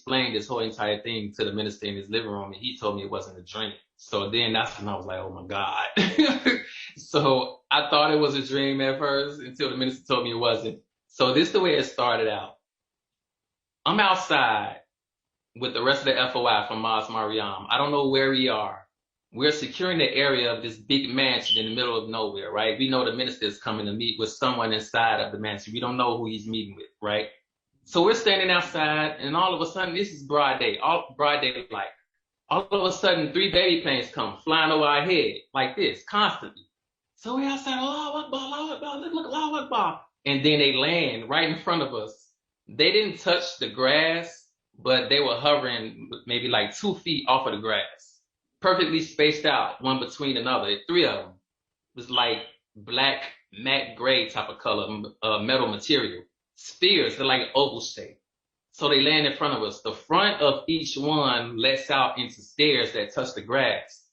explained this whole entire thing to the minister in his living room, and he told me it wasn't a dream. So then that's when I was like, oh my God. So I thought it was a dream at first until the minister told me it wasn't. So this is the way it started out. I'm outside with the rest of the FOI from Mas Mariam. I don't know where we are. We're securing the area of this big mansion in the middle of nowhere, right? We know the minister is coming to meet with someone inside of the mansion. We don't know who he's meeting with, right? So we're standing outside, and all of a sudden, this is broad day, all broad daylight. All of a sudden, 3 baby planes come flying over our head like this, constantly. So we're outside, Allahu Akbar, Allahu Akbar, look, Allahu Akbar. And then they land right in front of us. They didn't touch the grass, but they were hovering maybe like 2 feet off of the grass, perfectly spaced out, one between another. 3 of them. It was like black, matte gray type of color, metal material. Spheres, they're like oval shape. So they land in front of us. The front of each one lets out into stairs that touch the grass.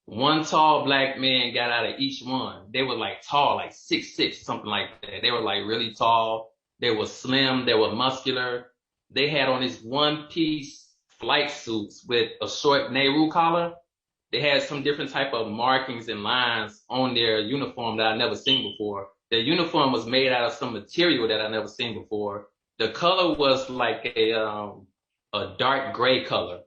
One tall black man got out of each one. They were like tall, like 6'6", something like that. They were like really tall. They were slim. They were muscular. They had on these one-piece flight suits with a short Nehru collar. They had some different type of markings and lines on their uniform that I never seen before. Their uniform was made out of some material that I never seen before. The color was like a dark gray color.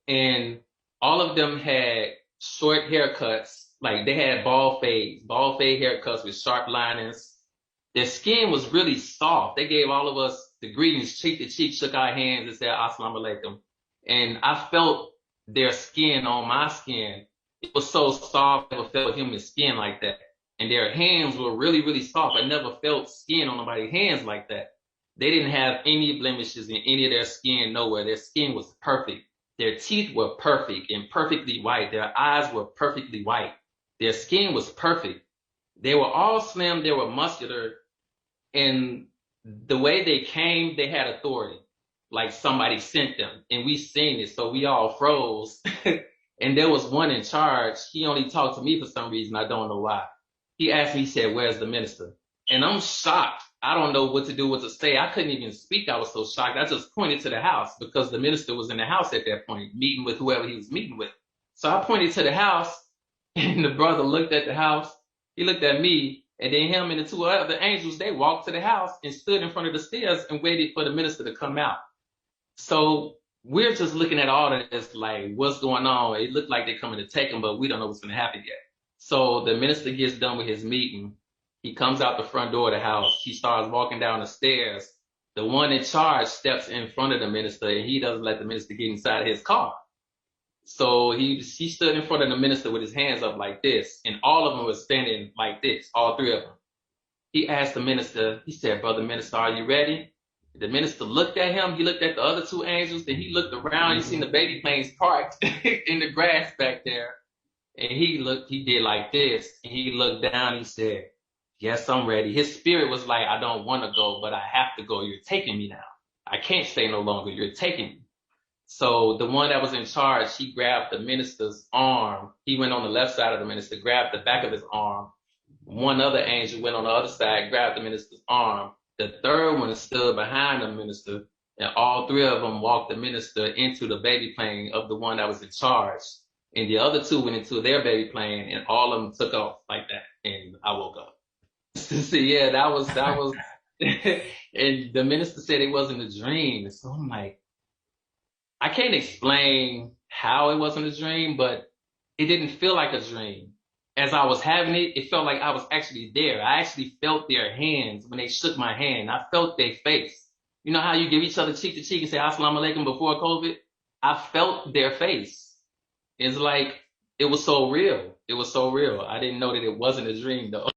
And all of them had short haircuts. Like they had bald fade haircuts with sharp linings. Their skin was really soft. They gave all of us the greetings, cheek to cheek, shook our hands and said, Assalamu alaikum. And I felt their skin on my skin. It was so soft, I never felt human skin like that. And their hands were really, really soft. I never felt skin on nobody's hands like that. They didn't have any blemishes in any of their skin, nowhere. Their skin was perfect. Their teeth were perfect and perfectly white. Their eyes were perfectly white. Their skin was perfect. They were all slim. They were muscular. And the way they came, they had authority. Like somebody sent them. And we seen it, so we all froze. And there was one in charge. He only talked to me for some reason. I don't know why. He asked me, he said, where's the minister? And I'm shocked. I don't know what to do, what to say. I couldn't even speak. I was so shocked. I just pointed to the house because the minister was in the house at that point, meeting with whoever he was meeting with. So I pointed to the house, and the brother looked at the house. He looked at me, and then him and the 2 other angels, they walked to the house and stood in front of the stairs and waited for the minister to come out. So we're just looking at all of this like, what's going on? It looked like they're coming to take him, but we don't know what's going to happen yet. So the minister gets done with his meeting. He comes out the front door of the house. He starts walking down the stairs. The one in charge steps in front of the minister, and he doesn't let the minister get inside his car. So he stood in front of the minister with his hands up like this, and all of them were standing like this, all 3 of them. He asked the minister, he said, Brother Minister, are you ready? The minister looked at him. He looked at the other 2 angels. Then he looked around. He seen the baby planes parked in the grass back there. And he did like this. And he looked down. He said, yes, I'm ready. His spirit was like, I don't want to go, but I have to go. You're taking me now. I can't stay no longer. You're taking me. So the one that was in charge, he grabbed the minister's arm. He went on the left side of the minister, grabbed the back of his arm. One other angel went on the other side, grabbed the minister's arm. The 3rd one stood behind the minister, and all 3 of them walked the minister into the baby plane of the one that was in charge. And the other 2 went into their baby plane, and all of them took off like that. And I woke up. So yeah, that was, and the minister said it wasn't a dream. So I'm like, I can't explain how it wasn't a dream, but it didn't feel like a dream. As I was having it, it felt like I was actually there. I actually felt their hands when they shook my hand. I felt their face. You know how you give each other cheek to cheek and say Assalamu alaikum before COVID? I felt their face. It's like, it was so real. It was so real. I didn't know that it wasn't a dream though.